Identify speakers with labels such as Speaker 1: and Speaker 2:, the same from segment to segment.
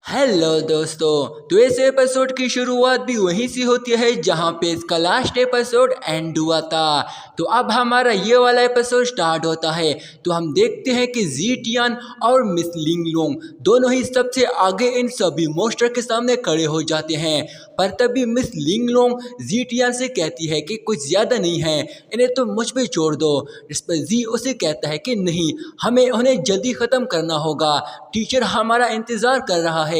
Speaker 1: Hello दोस्तों। तो इस एपिसोड की शुरुआत भी वहीं से होती है जहां पे इसका लास्ट एपिसोड एंड हुआ था। तो अब हमारा ये वाला एपिसोड स्टार्ट होता है। तो हम देखते हैं कि ज़ीटियान और मिस लिंगलोंग दोनों ही सबसे आगे इन सभी मोस्टर के सामने खड़े हो जाते हैं। पर तभी मिस लिंगलोंग ज़ीटियान से कहती है कि कुछ ज़्यादा नहीं है, इन्हें तो मुझ पे छोड़ दो। इस पर जी उसे कहता है कि नहीं, हमें उन्हें जल्दी ख़त्म करना होगा, टीचर हमारा इंतज़ार कर रहा है।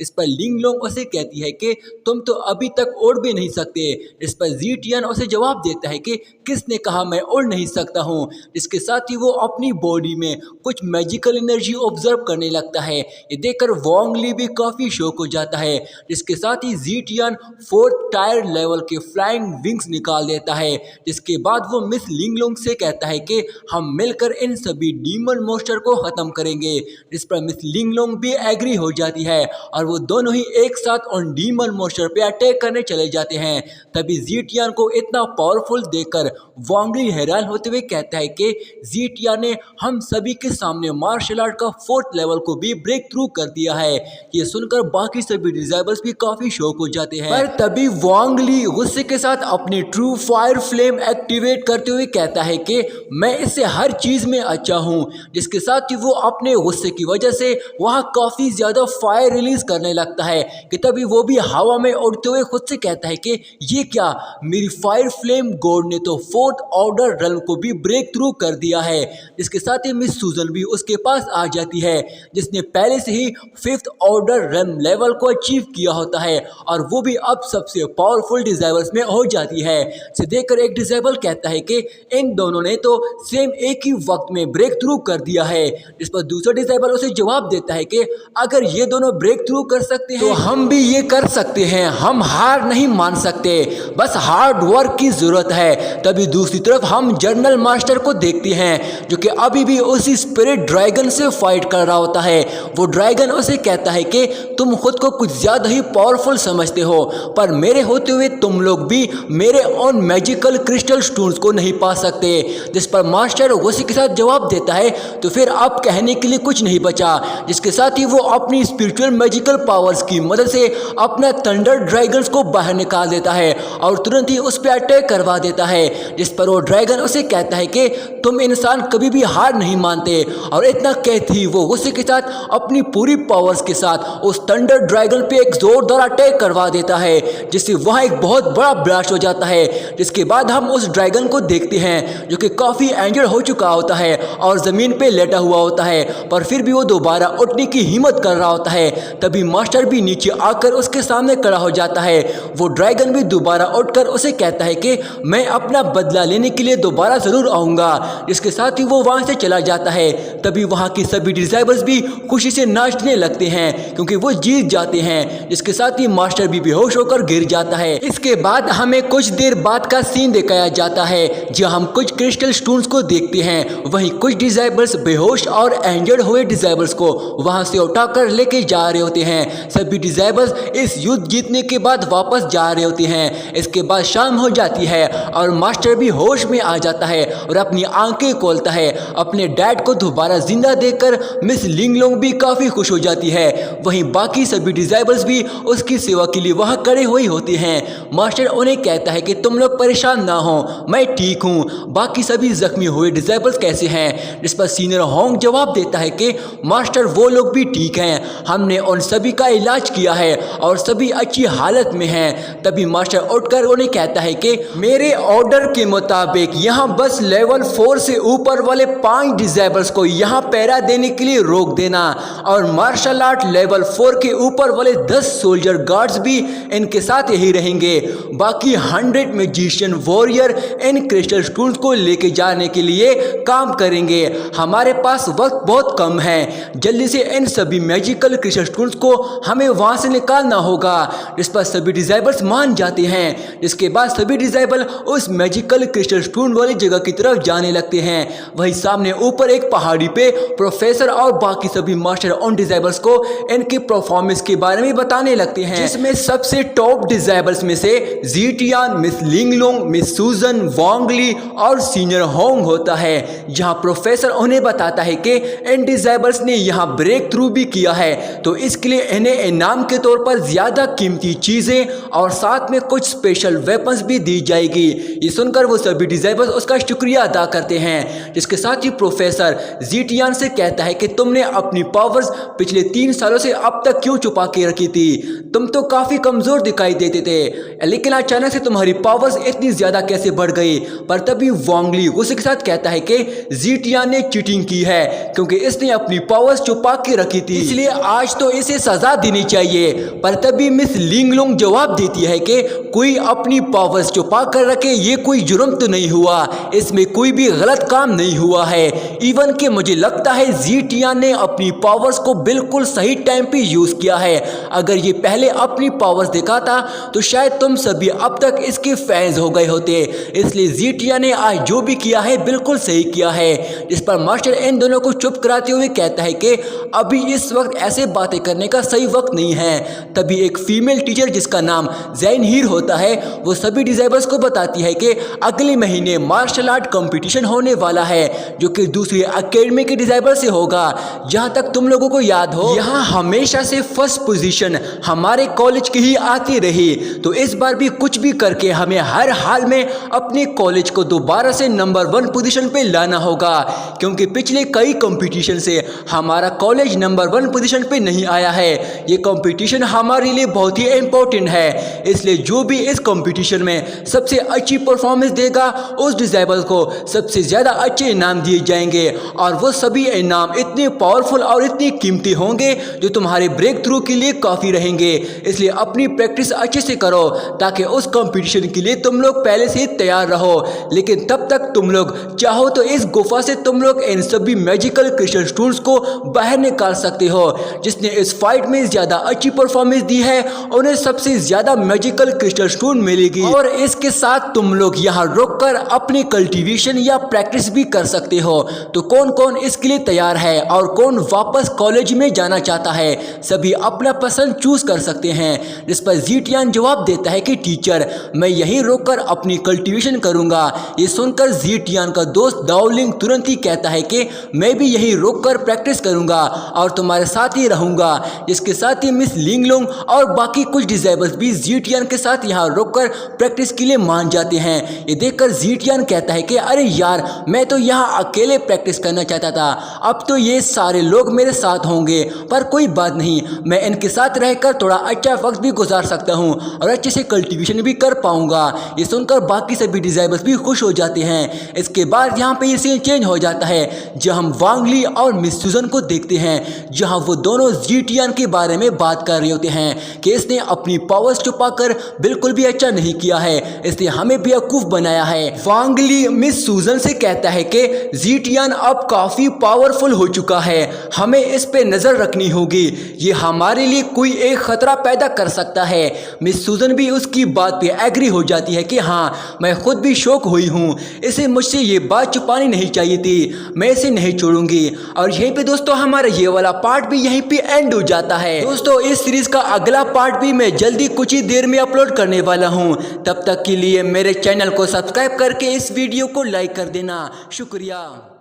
Speaker 1: इस पर लिंगलोंग उसे कहती है कि तुम तो अभी तक उड़ भी नहीं सकते। इस पर ज़ीटियान उसे जवाब देता है कि किसने कहा मैं उड़ नहीं सकता हूँ। इसके साथ ही वो अपनी बॉडी में कुछ मैजिकल एनर्जी ऑब्जर्व करने लगता है। ये देखकर वोंग ली भी काफ़ी शॉक हो जाता है। इसके साथ ही ज़ीटियान 4th टायर लेवल के फ्लाइंग विंग्स निकाल देता है। जिसके बाद वो मिस लिंगलोंग से कहता है कि हम मिलकर इन सभी डीमन मोस्टर को ख़त्म करेंगे। इस पर मिस लिंगलोंग भी एग्री हो जाती है और वो दोनों ही एक साथ उन डीमन मोस्टर पे अटैक करने चले जाते हैं। तभी ज़ीटियान को इतना पावरफुल देखकर वोंग ली हैरान होते हुए कहता है कि ज़ीटियान ने हम सभी के सामने मार्शल आर्ट का 4th लेवल को भी ब्रेक थ्रू कर दिया है। ये सुनकर बाकी सभी डिज़ाइबल्स भी काफी शॉक हो जाते हैं। पर तभी वोंग ली गुस्से के साथ अपनी ट्रू फायर फ्लेम एक्टिवेट करते हुए कहता है कि मैं इससे हर चीज में अच्छा हूँ। जिसके साथ ही वो अपने गुस्से की वजह से वहाँ काफी ज्यादा फायर रिलीज करने लगता है कि तभी वो भी हवा में उड़ते हुए खुद से कहता है कि ये क्या, मेरी फायर फ्लेम गॉड ने तो 4th ऑर्डर रन को भी ब्रेक थ्रू कर दिया है। इसके साथ ही मिस सूजन भी उसके पास आ जाती है जिसने पहले से ही 5th ऑर्डर रन लेवल को अचीव किया होता है और वो भी अब सबसे पावरफुल डिजाइबल्स में हो जाती है। इसे देखकर एक डिजाइबल कहता है कि इन दोनों ने तो सेम एक ही वक्त में ब्रेक थ्रू कर दिया है। इस पर दूसरा डिजाइबल उसे जवाब देता है कि अगर ये दोनों ब्रेक थ्रू कर सकते हैं तो हम भी ये कर सकते हैं, हम हार नहीं मान सकते, बस हार्ड वर्क की जरूरत है। तभी दूसरी तरफ हम जर्नल मास्टर को देखते हैं जो कि अभी भी उसी स्पिरिट ड्रैगन से फाइट कर रहा होता है। वो ड्रैगन उसे कहता है कि तुम खुद को कुछ ज्यादा ही पावरफुल समझते हो, पर मेरे होते हुए तुम लोग भी मेरे ऑन मैजिकल क्रिस्टल स्टोन्स को नहीं पा सकते। जिस पर मास्टर गुस्से के साथ जवाब देता है तो फिर अब कहने के लिए कुछ नहीं बचा। जिसके साथ ही वो अपनी स्पिरिचुअल मैजिकल पावर्स की मदद से अपना थंडर ड्रैगन्स को बाहर निकाल देता है और तुरंत ही उस पर अटैक करवा देता है। जिस पर वो ड्रैगन उसे कहता है कि तुम इंसान कभी भी हार नहीं मानते। और इतना कहते ही वो गुस्से के साथ अपनी पूरी पावर्स के साथ उस थंडर ड्रैगन पे एक जोरदार अटैक करवा देता है जिससे वहाँ एक बहुत बड़ा ब्लास्ट हो जाता है। जिसके बाद हम उस ड्रैगन को देखते हैं जो कि काफ़ी इंजर्ड हो चुका होता है और ज़मीन पे लेटा हुआ होता है, पर फिर भी वो दोबारा उठने की हिम्मत कर रहा होता है। तभी मास्टर भी नीचे आकर उसके सामने खड़ा हो जाता है। वो ड्रैगन भी दोबारा उठकर उसे कहता है कि मैं अपना बदला लेने के लिए दोबारा ज़रूर आऊँगा। इसके साथ ही वो वहाँ से चला जाता है। तभी वहाँ की सभी डिजाइबल्स भी खुशी से नाचने लगते हैं क्योंकि वो जीत जाते हैं। इसके साथ ही मास्टर भी बेहोश होकर गिर जाता है। इसके बाद हमें कुछ देर बाद का सीन दिखाया जाता है जहाँ हम कुछ क्रिस्टल स्टोन्स को देखते हैं। वहीं कुछ डिजाइबल्स बेहोश और इंजर्ड हुए डिजाइबल्स को वहां से उठाकर लेके जा रहे होते हैं। सभी डिजाइबल्स इस युद्ध जीतने के बाद वापस जा रहे होते हैं। इसके बाद शाम हो जाती है और मास्टर भी होश में आ जाता है और अपनी आंखें खोलता है। अपने डैड को दोबारा जिंदा देखकर मिस लिंगलोंग भी काफी खुश हो जाती है। वहीं बाकी सभी डिजाइबल्स भी उसकी सेवा के लिए वहां खड़े हुए होते हैं। मास्टर उन्हें कहता है कि तुम लोग परेशान ना हो, मैं ठीक हूँ, बाकी सभी जख्मी हुए डिजाइबल्स कैसे हैं। जिस पर सीनियर होंग जवाब देता है कि मास्टर वो लोग भी ठीक हैं, हमने उन सभी का इलाज किया है और सभी अच्छी हालत में हैं। तभी मास्टर उठकर उन्हें कहता है कि मेरे ऑर्डर के मुताबिक यहाँ बस लेवल 4 से ऊपर वाले 5 डिजाइबल्स को यहाँ पैरा देने के लिए रोक देना और मार्शल आर्ट लेवल 4 के ऊपर वाले 10 सोल्जर गार्ड्स भी इनके साथ यही रहेंगे। बाकी 100 magician warrior in crystal stones को लेके जाने के लिए काम करेंगे। हमारे पास वक्त बहुत कम है, जल्दी से इन सभी मैजिकल क्रिस्टल स्टोन्स को हमें वहां से निकालना होगा। इस पर सभी डिजाइबल्स मान जाते हैं। इसके बाद सभी डिजाइबल उस मैजिकल क्रिस्टल स्टोन वाली जगह की तरफ जाने लगते हैं। वहीं सामने ऊपर एक पहाड़ी पे प्रोफेसर और बाकी सभी मास्टर उन डिजाइबल्स को इनके परफॉर्मेंस के बारे में बताने लगते हैं, जिसमें सबसे टॉप डिजाइबल्स में से ज़ीटियान, मिस लिंगलोंग, मिस सूजन, वोंग ली और सीनियर होंग होता है। जहां प्रोफेसर उन्हें बताता है कि इन डिजाइबल्स ने यहाँ ब्रेक थ्रू भी किया है, तो तो इसके लिए इन्हें इनाम के तौर पर ज़्यादा कीमती चीज़ें और साथ में कुछ स्पेशल वेपन्स भी दी जाएगी। ये सुनकर वो सभी डिज़ाइबर्स उसका शुक्रिया अदा करते हैं, जिसके साथ ही प्रोफेसर ज़ीटियान से कहता है कि तुमने अपनी पावर्स पिछले 3 सालों से अब तक क्यों छुपा के रखी थी? तुम तो काफ़ी कमज़ोर दिखाई देते थे, लेकिन अचानक से तुम्हारी पावर्स इतनी ज़्यादा कैसे बढ़ गई? पर तभी वांग ली गुस्से के साथ कहता है कि ज़ीटियान ने चीटिंग की है क्योंकि इसने अपनी पावर्स छुपा के रखी थी, इसलिए आज तो इसे सजा देनी चाहिए। पर तभी मिस लिंगलुंग जवाब देती है कि कोई अपनी पावर्स छुपा कर रखे ये कोई जुर्म तो नहीं हुआ, इसमें कोई भी गलत काम नहीं हुआ है। इवन कि मुझे लगता है ज़ीटियान ने अपनी पावर्स को बिल्कुल सही टाइम पे यूज़ किया है। अगर ये पहले अपनी पावर्स दिखाता तो शायद तुम सभी अब तक इसके फैंस हो गए होते। इसलिए ज़ीटियान ने आज जो भी किया है बिल्कुल सही किया है। इस पर मास्टर इन दोनों को चुप कराते हुए कहता है कि अभी इस वक्त ऐसे बातें करने का सही वक्त नहीं है। तभी एक फीमेल टीचर जिसका नाम ज़ैनहीर होता है वो सभी डिज़ाइबर्स को बताती है कि अगले महीने मार्शल आर्ट कंपटीशन होने वाला है जो कि दूसरी एकेडमी के डिज़ाइबर से होगा। जहां तक तुम लोगों को याद हो यहाँ हमेशा से फर्स्ट पोजीशन हमारे कॉलेज की ही आती रही, तो इस बार भी कुछ भी करके हमें हर हाल में अपने कॉलेज को दोबारा से नंबर 1 पोजीशन पे लाना होगा, क्योंकि पिछले कई कंपटीशन से हमारा कॉलेज नंबर 1 पोजीशन पे नहीं आया है। ये कंपटीशन हमारे लिए बहुत ही इम्पोर्टेंट है, इसलिए जो भी इस कंपटीशन में सबसे अच्छी परफॉर्मेंस देगा उस डिज़ाइबर को सबसे ज़्यादा अच्छे इनाम दिए जाएंगे, और वो सभी इनाम इतने पावरफुल और इतने कीमती होंगे जो तुम्हारे ब्रेक थ्रू के लिए काफ़ी रहेंगे। इसलिए अपनी प्रैक्टिस अच्छे से करो ताकि उस कंपटीशन के लिए तुम लोग पहले से ही तैयार रहो। लेकिन तब तक तुम लोग चाहो तो इस गुफा से तुम लोग इन सभी मैजिकल क्रिस्टल स्टोन्स को बाहर निकाल सकते हो। जिसने इस फाइट में ज़्यादा अच्छी परफॉर्मेंस दी है उन्हें सबसे ज़्यादा मैजिकल क्रिस्टल स्टोन मिलेगी, और इसके साथ तुम लोग यहाँ रुककर अपनी कल्टीवेशन या प्रैक्टिस भी कर सकते हो। तो कौन कौन इसके लिए तैयार है और कौन वापस कॉलेज में जाना चाहता है, सभी अपना पसंद चूज कर सकते हैं। जिस पर ज़ीटियान जवाब देता है कि टीचर मैं यहीं रुककर अपनी कल्टीवेशन करूंगा। ये सुनकर ज़ीटियान का दोस्त दाओलिंग तुरंत ही कहता है कि मैं भी यहीं रुककर प्रैक्टिस करूंगा और तुम्हारे साथ ही रहूंगा। इसके साथ ही मिस लिंगलुंग और बाकी कुछ डिज़ाइबर्स भी ज़ीटियान के साथ यहाँ रुककर प्रैक्टिस के लिए मान जाते हैं। ये देखकर ज़ीटियान कहता है कि अरे यार मैं तो यहाँ अकेले प्रैक्टिस करना चाहता था, अब तो ये सारे लोग मेरे साथ होंगे, पर कोई बात नहीं, मैं इनके साथ रहकर थोड़ा अच्छा वक्त भी गुजार सकता हूँ और अच्छे से कल्टीवेशन भी कर पाऊंगा। ये सुनकर बाकी सभी डिज़ाइबर्स भी खुश हो जाते हैं। इसके बाद यहाँ पे ये सीन चेंज हो जाता है जहाँ हम वांग ली और मिस सुजन को देखते हैं, जहाँ वो दोनों ज़ीटियान के बारे में बात कर रहे होते हैं कि इसने अपनी पावर्स छुपाकर बिल्कुल भी अच्छा नहीं किया है, इसने हमें बेवकूफ़ बनाया है। वांग ली मिस सुजन से कहता है कि ज़ीटियान अब काफ़ी पावरफुल हो चुका है, हमें इस पे नज़र रखनी होगी, ये हमारे लिए कोई एक खतरा पैदा कर सकता है। मिस सुजन भी उसकी बात पे एग्री हो जाती है कि हाँ मैं खुद भी शौक हुई हूँ, इसे मुझसे ये बात छुपानी नहीं चाहिए थी, मैं इसे नहीं छोड़ूंगी। और यहीं पे दोस्तों हमारा ये वाला पार्ट भी यहीं पे एंड हो जाता है। दोस्तों इस सीरीज का अगला पार्ट भी मैं जल्दी कुछ ही देर में अपलोड करने वाला हूँ, तब तक के लिए मेरे चैनल को सब्सक्राइब करके इस वीडियो को लाइक कर देना। शुक्रिया।